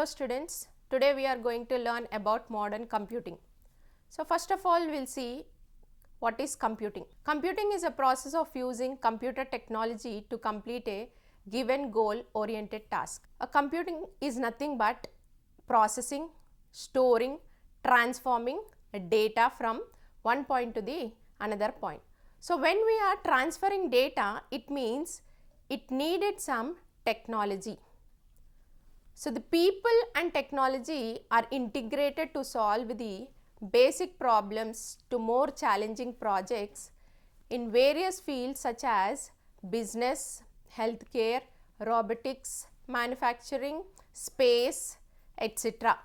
students, today we are going to learn about modern computing. So first of all, we'll see what is computing. Computing is a process of using computer technology to complete a given goal oriented task. A computing is nothing but processing, storing, transforming data from one point to the another point. So when we are transferring data, it means it needed some technology. So the people and technology are integrated to solve the basic problems to more challenging projects in various fields such as business, healthcare, robotics, manufacturing, space, etc.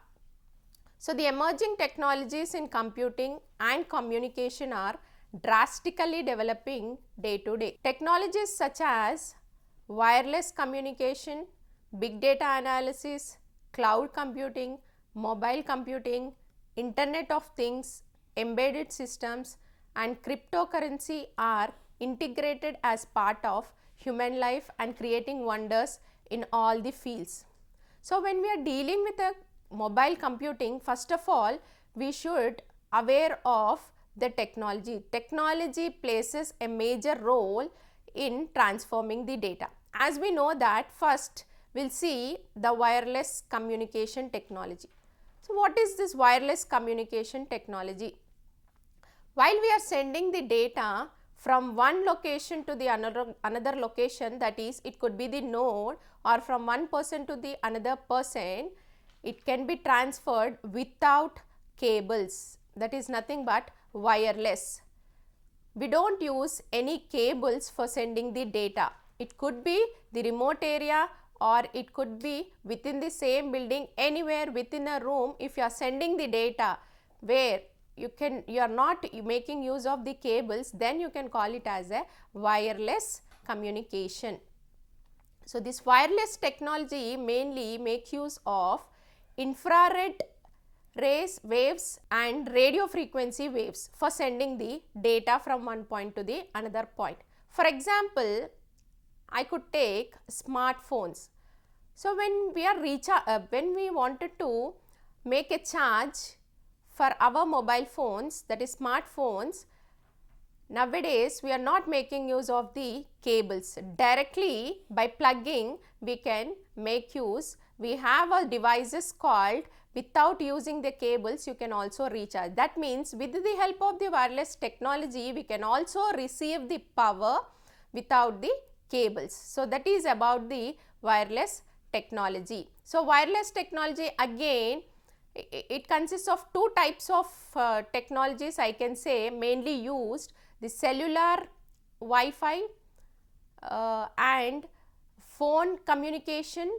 So the emerging technologies in computing and communication are drastically developing day to day. Technologies such as wireless communication, big data analysis, cloud computing, mobile computing, Internet of Things, embedded systems and cryptocurrency are integrated as part of human life and creating wonders in all the fields. So when we are dealing with a mobile computing, first of all, we should aware of the technology. Technology plays a major role in transforming the data. As we know that, first we'll see the wireless communication technology. So what is this wireless communication technology? While we are sending the data from one location to the another location, that is, it could be the node, or from one person to the another person, it can be transferred without cables. That is nothing but wireless. We don't use any cables for sending the data. It could be the remote area, or it could be within the same building, anywhere within a room. If you are sending the data where you are not making use of the cables, then you can call it as a wireless communication. So this wireless technology mainly make use of infrared rays waves and radio frequency waves for sending the data from one point to the another point. For example, I could take smartphones. So when we wanted to make a charge for our mobile phones, that is smartphones, nowadays we are not making use of the cables. Directly by plugging we can make use. We have a devices called, without using the cables you can also recharge. That means with the help of the wireless technology we can also receive the power without the cables. So that is about the wireless technology. So wireless technology, again, it consists of two types of technologies, I can say, mainly used: the cellular Wi-Fi and phone communication,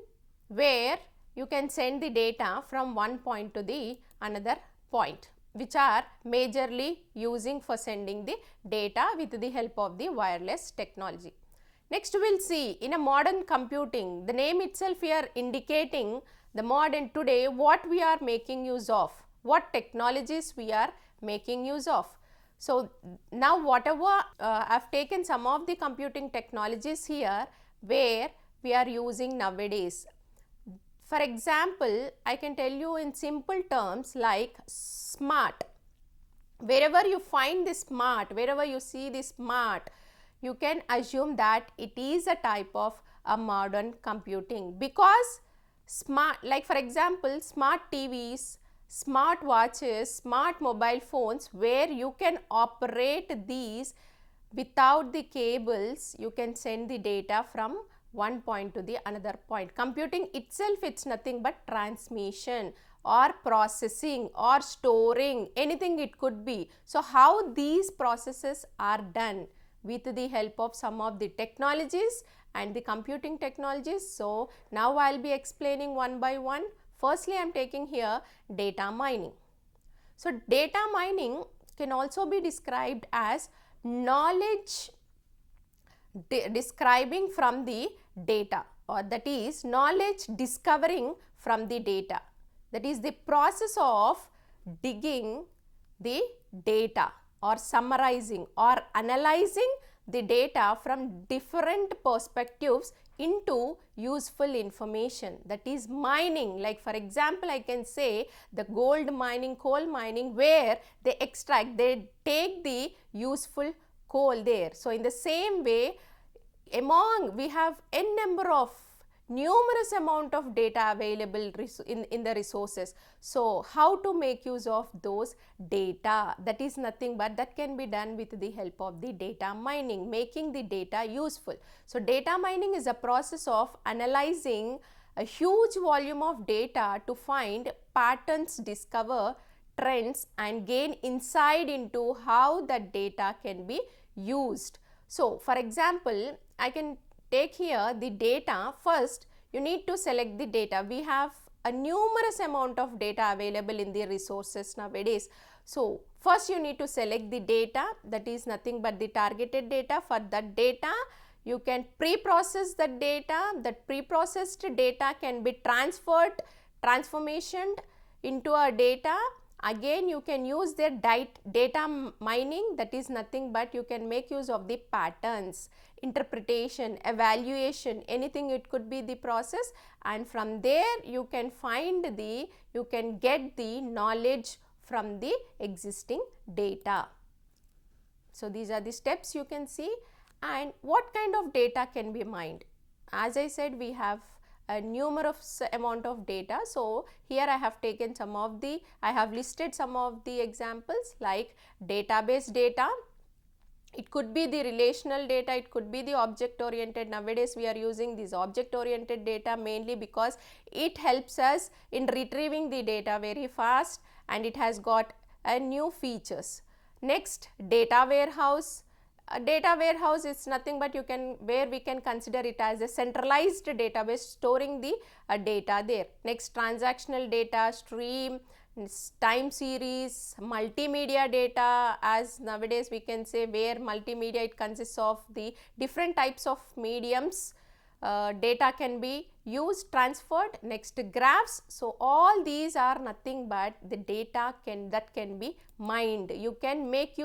where you can send the data from one point to the another point, which are majorly using for sending the data with the help of the wireless technology. Next we will see, in a modern computing, the name itself here indicating the modern today, what we are making use of, what technologies we are making use of. So now whatever I have taken some of the computing technologies here where we are using nowadays. For example, I can tell you in simple terms like smart. Wherever you find the smart, wherever you see the smart, you can assume that it is a type of a modern computing, because smart, like for example, smart TVs, smart watches, smart mobile phones, where you can operate these without the cables, you can send the data from one point to the another point. Computing itself, it's nothing but transmission or processing or storing, anything it could be. So how these processes are done with the help of some of the technologies and the computing technologies. So now I will be explaining one by one. Firstly, I am taking here data mining. So data mining can also be described as knowledge describing from the data, or that is knowledge discovering from the data. That is the process of digging the data or summarizing or analyzing the data from different perspectives into useful information, that is mining. Like for example, I can say the gold mining, coal mining, where they extract, they take the useful coal there. So in the same way, we have n number of numerous amount of data available in the resources. So how to make use of those data? That is nothing but that can be done with the help of the data mining, making the data useful. So data mining is a process of analyzing a huge volume of data to find patterns, discover trends and gain insight into how that data can be used. So for example, I can take here the data. First you need to select the data. We have a numerous amount of data available in the resources nowadays. So first you need to select the data, that is nothing but the targeted data. For that data you can pre-process the data. That pre-processed data can be transformationed into a data. Again you can use their data mining, that is nothing but you can make use of the patterns, interpretation, evaluation, anything, it could be the process, and from there you can get the knowledge from the existing data. So these are the steps you can see. And what kind of data can be mined? As I said, we have a numerous amount of data. So here I have taken I have listed some of the examples, like database data. It could be the relational data, it could be the object oriented. Nowadays we are using this object oriented data mainly because it helps us in retrieving the data very fast and it has got new features. Next, data warehouse. A data warehouse is nothing but where we can consider it as a centralized database storing the data there. Next, transactional data, stream, time series, multimedia data, as nowadays we can say, where multimedia, it consists of the different types of mediums. Data can be used, transferred. Next, graphs. So all these are nothing but the data that can be mined. You can make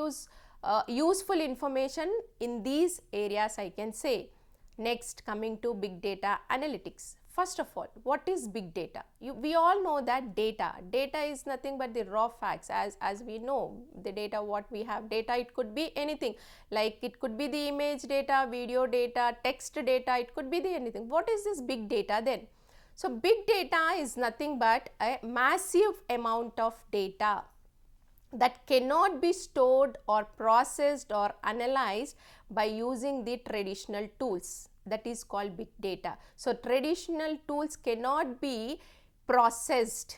useful information in these areas, I can say. Next, coming to big data analytics. First of all, what is big data? We all know that data is nothing but the raw facts. As we know, the data what we have, data, it could be anything, like it could be the image data, video data, text data, it could be the anything. What is this big data then? So big data is nothing but a massive amount of data that cannot be stored or processed or analyzed by using the traditional tools. That is called big data. So traditional tools cannot be processed.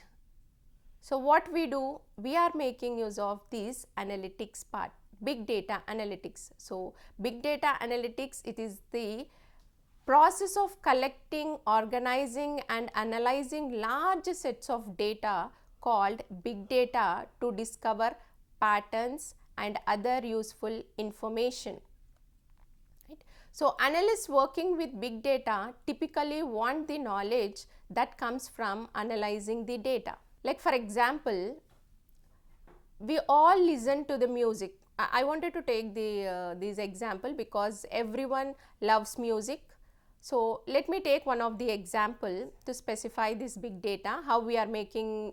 So what we do, we are making use of this analytics part, big data analytics. So big data analytics, it is the process of collecting, organizing and analyzing large sets of data called big data to discover patterns and other useful information. Right? So analysts working with big data typically want the knowledge that comes from analyzing the data. Like for example, we all listen to the music. I wanted to take this example because everyone loves music. So let me take one of the example to specify this big data, how we are making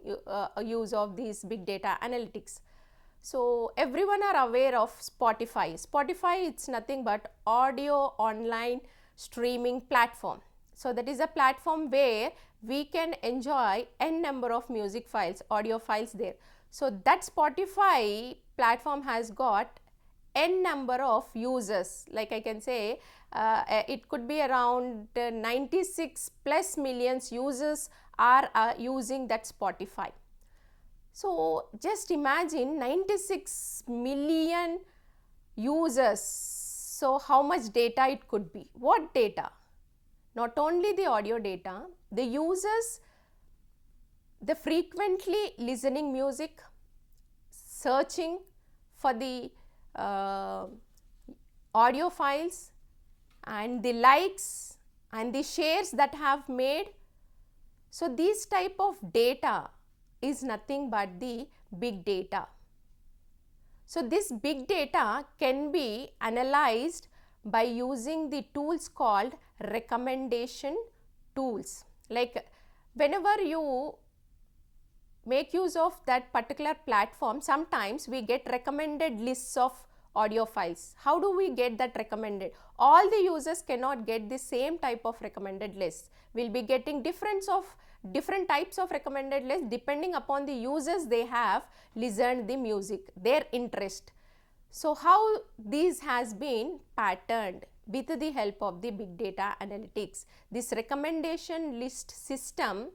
use of these big data analytics. So everyone are aware of Spotify. Spotify, it's nothing but audio online streaming platform. So that is a platform where we can enjoy n number of music files, audio files there. So that Spotify platform has got n number of users, like I can say it could be around 96 plus millions users are using that Spotify. So just imagine 96 million users. So how much data it could be? What data? Not only the audio data, the users, the frequently listening music, searching for the audio files and the likes and the shares that have made. So this type of data is nothing but the big data. So this big data can be analyzed by using the tools called recommendation tools. Like whenever you make use of that particular platform, sometimes we get recommended lists of audio files. How do we get that recommended? All the users cannot get the same type of recommended list. We'll be getting different types of recommended lists depending upon the users they have listened the music, their interest. So how this has been patterned with the help of the big data analytics. This recommendation list system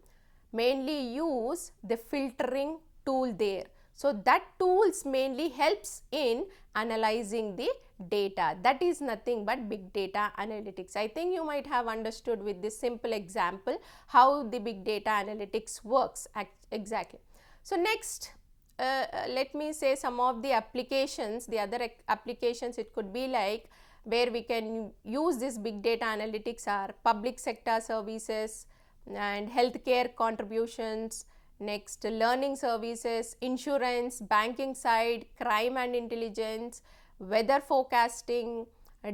mainly use the filtering tool there. So that tools mainly helps in analyzing the data. That is nothing but big data analytics. I think you might have understood with this simple example how the big data analytics works exactly. So next, let me say some of the applications, the other applications it could be like where we can use this big data analytics are public sector services and healthcare contributions, next learning services, insurance, banking side, crime and intelligence, weather forecasting,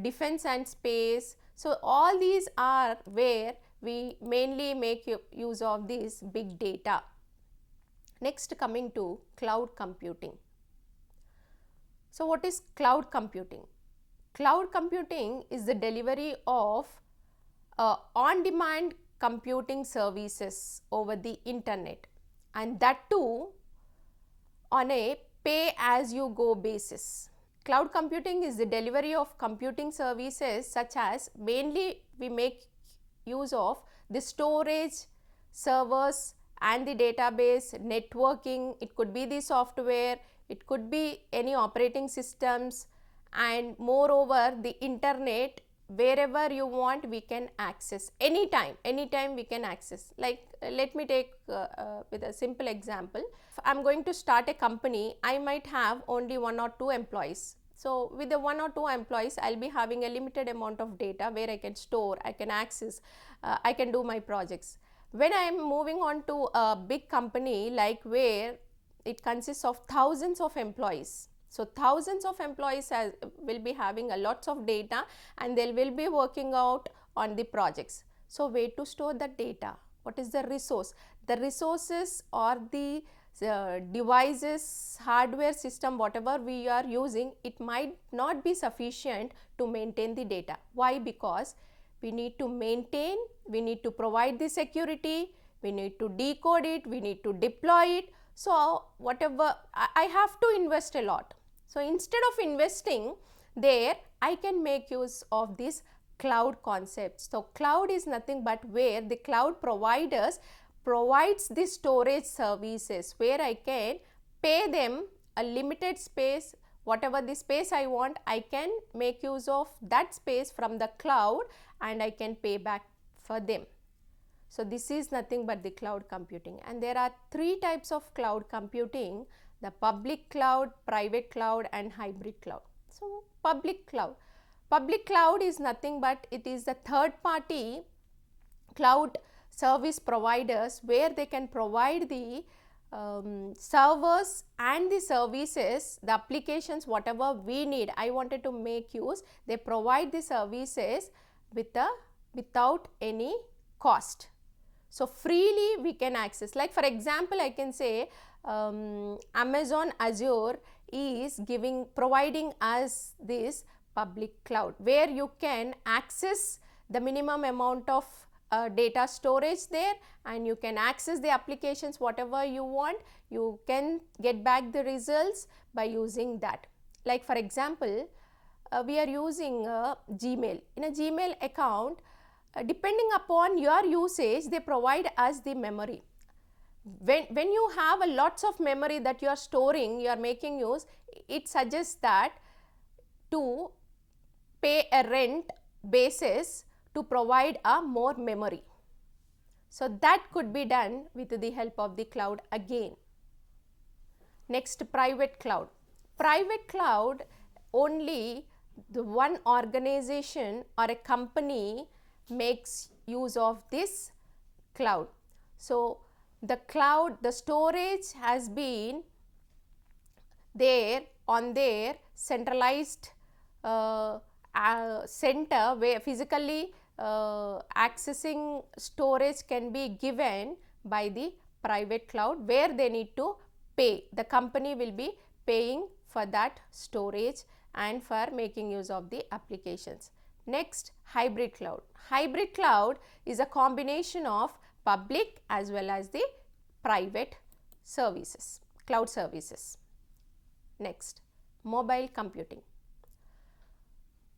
defense and space. So all these are where we mainly make use of this big data. Next, coming to cloud computing. So what is cloud computing? Cloud computing is the delivery of on-demand computing services over the internet, and that too on a pay-as-you-go basis. Cloud computing is the delivery of computing services such as mainly we make use of the storage, servers and the database, networking, it could be the software, it could be any operating systems, and moreover the internet. Wherever you want we can access anytime we can access. Like let me take with a simple example. If I'm going to start a company, I might have only 1 or 2 employees. So with the 1 or 2 employees, I'll be having a limited amount of data where I can store, I can access, I can do my projects. When I am moving on to a big company, like where it consists of thousands of employees. So thousands of employees will be having a lots of data and they will be working out on the projects. So where to store the data? What is the resource? The resources or the devices, hardware system, whatever we are using, it might not be sufficient to maintain the data. Why? Because we need to maintain, we need to provide the security, we need to decode it, we need to deploy it. So whatever, I have to invest a lot. So instead of investing there, I can make use of this cloud concept. So cloud is nothing but where the cloud providers provides the storage services where I can pay them a limited space, whatever the space I want, I can make use of that space from the cloud and I can pay back for them. So this is nothing but the cloud computing, and there are 3 types of cloud computing: the public cloud, private cloud and hybrid cloud. So public cloud is nothing but it is the third party cloud service providers where they can provide the servers and the services, the applications, whatever we need. I wanted to make use, they provide the services without any cost. So freely we can access. Like for example, I can say Amazon Azure is providing us this public cloud where you can access the minimum amount of data storage there, and you can access the applications whatever you want. You can get back the results by using that. Like for example, we are using Gmail. In a Gmail account, depending upon your usage, they provide us the memory. When you have a lots of memory that you are storing, you are making use, it suggests that to pay a rent basis to provide a more memory. So that could be done with the help of the cloud again. Next, private cloud. Private cloud, only the one organization or a company makes use of this cloud. So the cloud, the storage has been there on their centralized center where physically accessing storage can be given by the private cloud, where they need to pay. The company will be paying for that storage and for making use of the applications. Next, hybrid cloud. Hybrid cloud is a combination of public as well as the private services, cloud services. Next, mobile computing.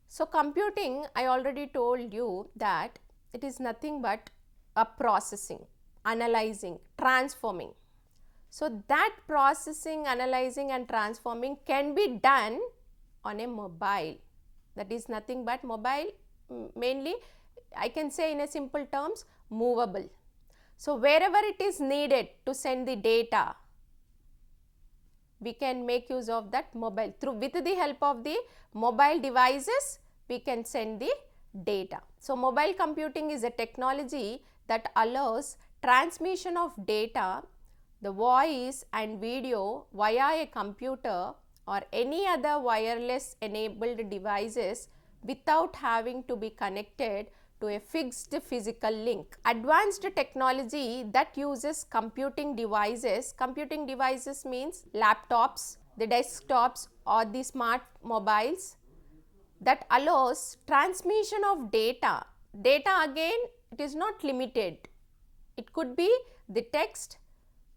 So, computing, I already told you that it is nothing but a processing, analyzing, transforming. So, that processing, analyzing and transforming can be done on a mobile. That is nothing but mobile, mainly I can say in a simple terms, movable. So, wherever it is needed to send the data, we can make use of that mobile. With the help of the mobile devices, we can send the data. So, mobile computing is a technology that allows transmission of data, the voice and video via a computer or any other wireless enabled devices without having to be connected to a fixed physical link. Advanced technology that uses computing devices means laptops, the desktops or the smart mobiles, that allows transmission of data. Data again, it is not limited. It could be the text,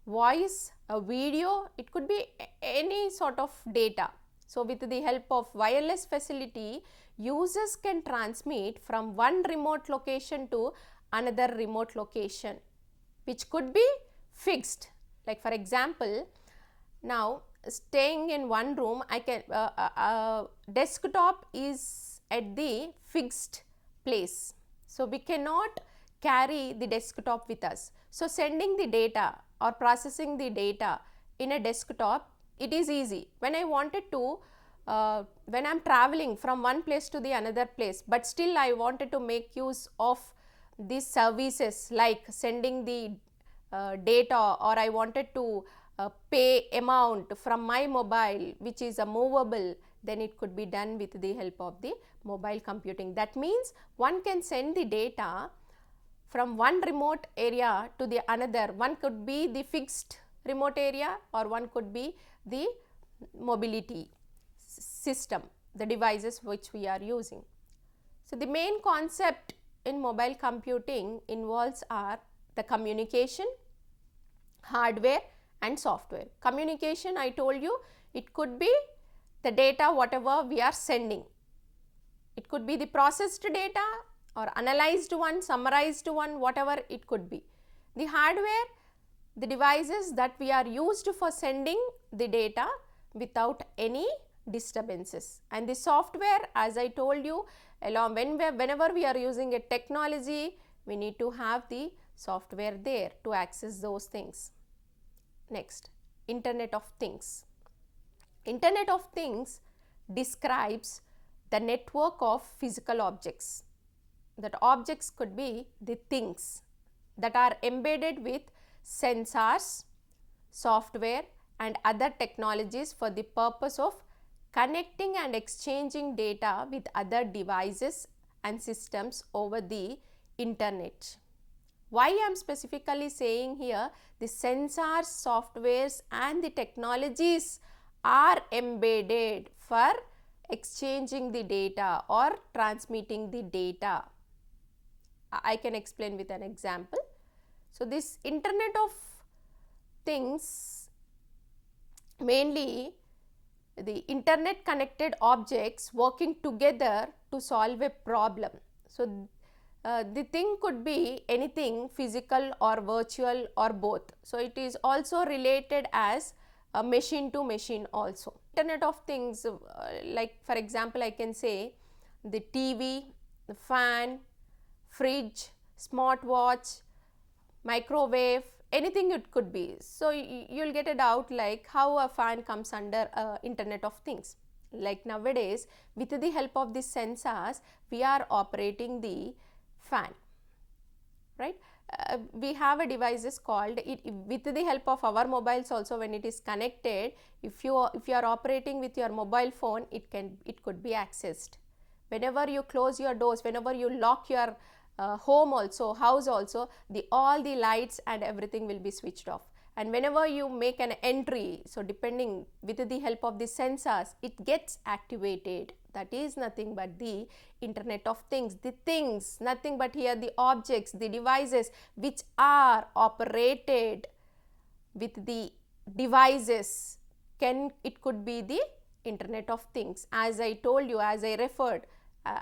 voice, a video, it could be any sort of data. So, with the help of wireless facility, users can transmit from one remote location to another remote location, which could be fixed. Like for example, now staying in one room, I can desktop is at the fixed place. So, we cannot carry the desktop with us. So, sending the data or processing the data in a desktop, it is easy. When I wanted to, when I am traveling from one place to the another place, but still I wanted to make use of these services like sending the data, or I wanted to pay amount from my mobile, which is a movable, then it could be done with the help of the mobile computing. That means one can send the data from one remote area to the another. One could be the fixed remote area or one could be the mobility system, the devices which we are using. So, the main concept in mobile computing involves are the communication, hardware and software. Communication, I told you, it could be the data whatever we are sending. It could be the processed data or analyzed one, summarized one, whatever it could be. The hardware, the devices that we are used for sending the data without any disturbances. And the software, as I told you, whenever we are using a technology, we need to have the software there to access those things. Next, Internet of Things. Internet of Things describes the network of physical objects. That objects could be the things that are embedded with sensors, software and other technologies for the purpose of connecting and exchanging data with other devices and systems over the internet. Why I am specifically saying here, the sensors, softwares and the technologies are embedded for exchanging the data or transmitting the data. I can explain with an example. So, this Internet of Things, mainly the internet connected objects working together to solve a problem. So, the thing could be anything physical or virtual or both. So, it is also related as a machine to machine also. Internet of Things, like for example, I can say the TV, the fan, fridge, smartwatch, microwave, anything it could be. So, you will get a doubt like how a fan comes under Internet of Things. Like nowadays, with the help of these sensors, we are operating the fan, right? We have a devices called with the help of our mobiles also. When it is connected, if you are operating with your mobile phone, it could be accessed. Whenever you close your doors, whenever you lock your home also, house also, all the lights and everything will be switched off. And whenever you make an entry, so depending with the help of the sensors, it gets activated. That is nothing but the Internet of Things. The things, nothing but here the objects, the devices which are operated with the devices, it could be the Internet of Things. As I told you, as I referred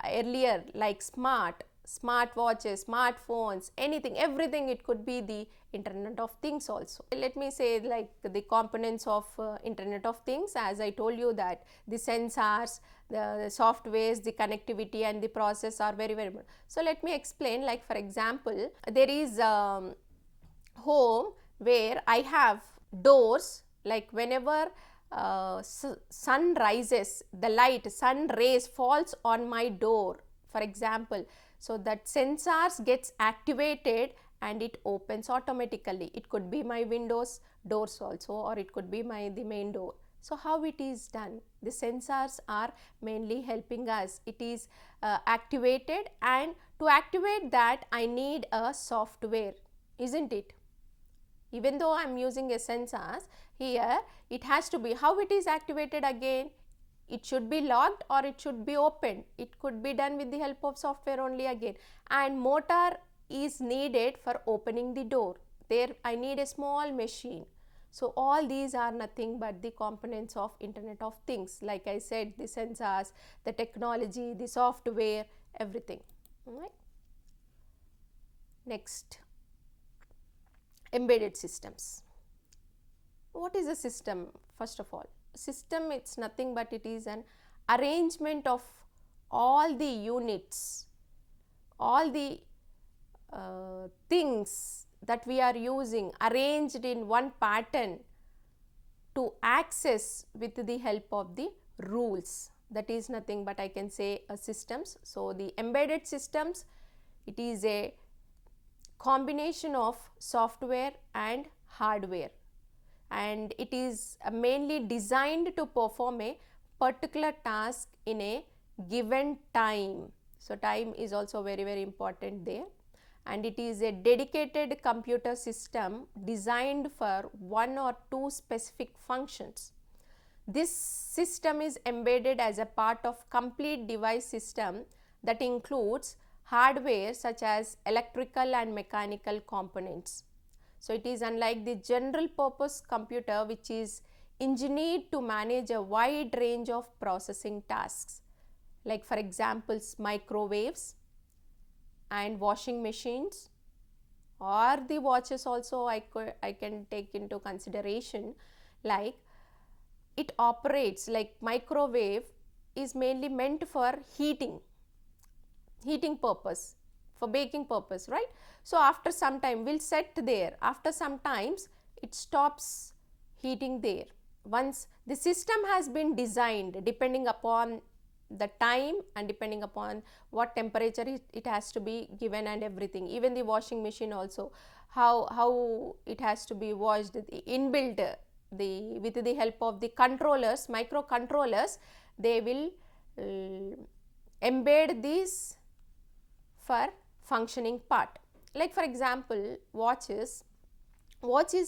earlier, like smartwatches, smartphones, anything, everything, it could be the Internet of Things also. Let me say like the components of Internet of Things. As I told you that the sensors, the softwares, the connectivity and the process are very important. So let me explain, like for example, there is home where I have doors, like whenever sun rises, the light, sun rays falls on my door, for example, so that sensors gets activated and it opens automatically. It could be my windows doors also, or it could be the main door. So how it is done? The sensors are mainly helping us. It is activated, and to activate that I need a software, isn't it? Even though I am using a sensors, here it has to be, how it is activated again? It should be locked or it should be opened. It could be done with the help of software only again. And motor is needed for opening the door. There I need a small machine. So all these are nothing but the components of Internet of Things. Like I said, the sensors, the technology, the software, everything. Right? Next, embedded systems. What is a system? First of all, system, it's nothing but it is an arrangement of all the units, all the things that we are using arranged in one pattern to access with the help of the rules. That is nothing but I can say systems. So the embedded systems, it is a combination of software and hardware, and it is mainly designed to perform a particular task in a given time. So time is also very, very important there, and it is a dedicated computer system designed for one or two specific functions. This system is embedded as a part of complete device system that includes hardware such as electrical and mechanical components. So it is unlike the general purpose computer, which is engineered to manage a wide range of processing tasks, like for example microwaves and washing machines, or the watches also I can take into consideration. Like it operates, like microwave is mainly meant for heating purpose, for baking purpose, right? So after some time will set there, after some times it stops heating there. Once the system has been designed depending upon the time and depending upon what temperature it has to be given and everything. Even the washing machine also, how it has to be washed, the inbuilt, with the help of the controllers, microcontrollers, they will embed these for functioning part. Like for example, watch is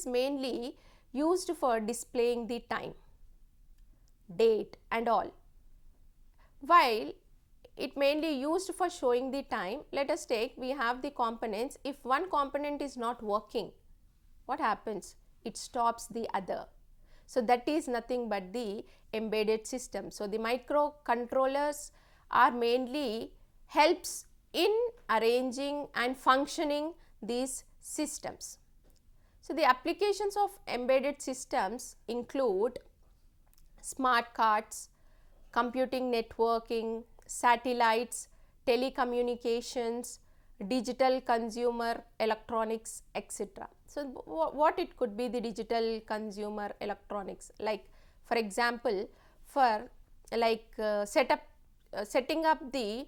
mainly used for displaying the time, date and all, while it mainly used for showing the time. Let us take, we have the components. If one component is not working, what happens? It stops the other. So that is nothing but the embedded system. So the microcontrollers are mainly helps in arranging and functioning these systems. So the applications of embedded systems include smart cards, computing networking, satellites, telecommunications, digital consumer electronics, etc. So what it could be, the digital consumer electronics? Like for example, for like setting up the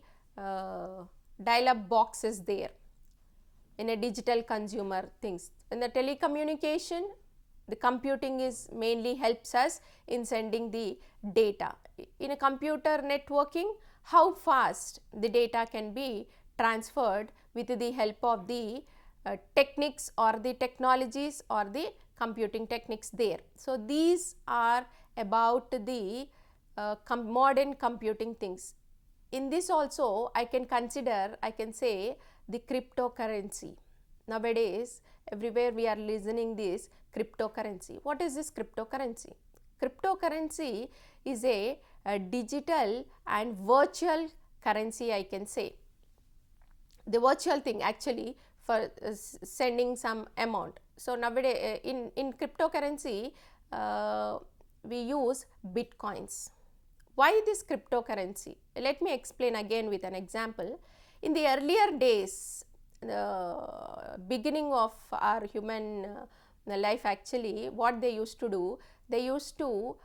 dial-up boxes there in a digital consumer things. In the telecommunication, the computing is mainly helps us in sending the data. In a computer networking, how fast the data can be transferred with the help of the techniques or the technologies or the computing techniques there. So these are about the modern computing things. In this also I can consider, I can say, the cryptocurrency. Nowadays everywhere we are listening this cryptocurrency. What is this cryptocurrency? Cryptocurrency is a digital and virtual currency, I can say. The virtual thing actually for sending some amount. So nowadays in cryptocurrency we use bitcoins. Why this cryptocurrency? Let me explain again with an example. In the earlier days, the beginning of our human life, actually what they used to do, they used to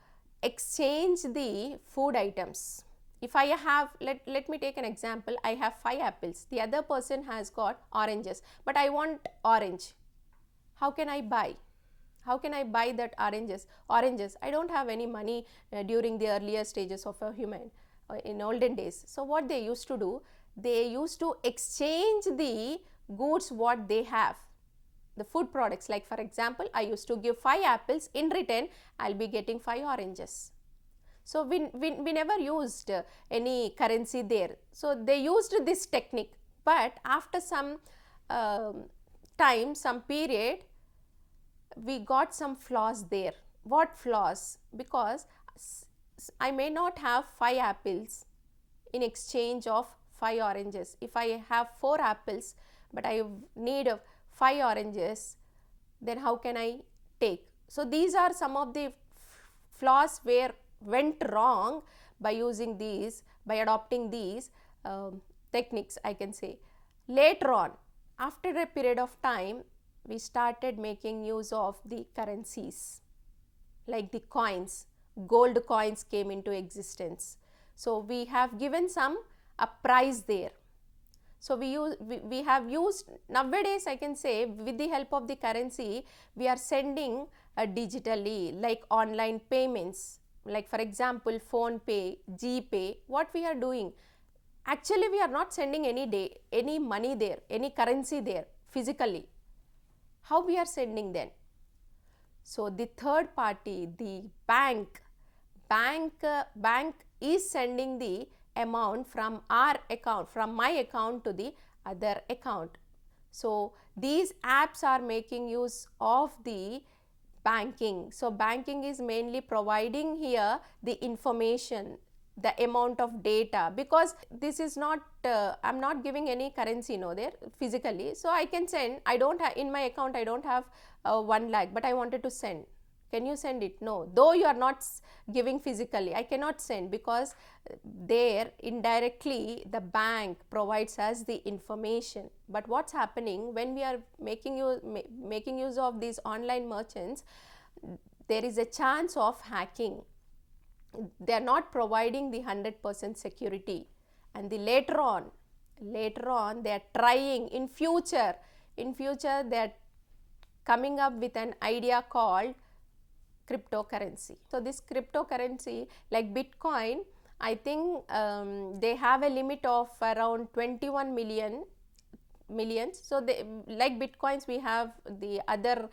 exchange the food items. If I have, let me take an example, I have 5 apples, the other person has got oranges, but I want orange. How can I buy? How can I buy that oranges? I don't have any money during the earlier stages of a human in olden days. So what they used to do, they used to exchange the goods what they have, the food products. Like for example, I used to give 5 apples, in return I'll be getting 5 oranges. So we never used any currency there. So they used this technique, but after some time, some period, we got some flaws there. What flaws? Because I may not have 5 apples in exchange of 5 oranges. If I have 4 apples but I need 5 oranges, then how can I take? So these are some of the flaws where went wrong by using these, by adopting these techniques, I can say. Later on, after a period of time, we started making use of the currencies like the coins. Gold coins came into existence. So we have given a price there. So we have used, nowadays I can say, with the help of the currency, we are sending digitally, like online payments, like for example phone pay, GPay. What we are doing, actually we are not sending any money there, any currency there physically. How we are sending then? So the third party, the bank is sending the amount from our account, from my account to the other account. So these apps are making use of the banking. So banking is mainly providing here the information, the amount of data, because this is not I'm not giving any currency there physically. So I can send, I don't have in my account, I don't have 1 lakh, but I wanted to send. Can you send it? No. Though you are not giving physically, I cannot send, because there indirectly the bank provides us the information. But what's happening when we are making use of these online merchants, there is a chance of hacking. They are not providing the 100% security, and later on they are trying in future they are coming up with an idea called cryptocurrency. So this cryptocurrency, like Bitcoin, I think they have a limit of around 21 millions. So they, like Bitcoins, we have the other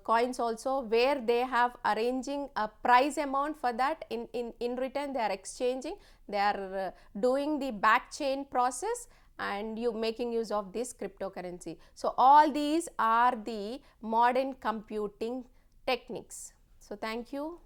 coins also, where they have arranging a price amount for that. In return they are exchanging, they are doing the back chain process, and you making use of this cryptocurrency. So all these are the modern computing techniques. So thank you.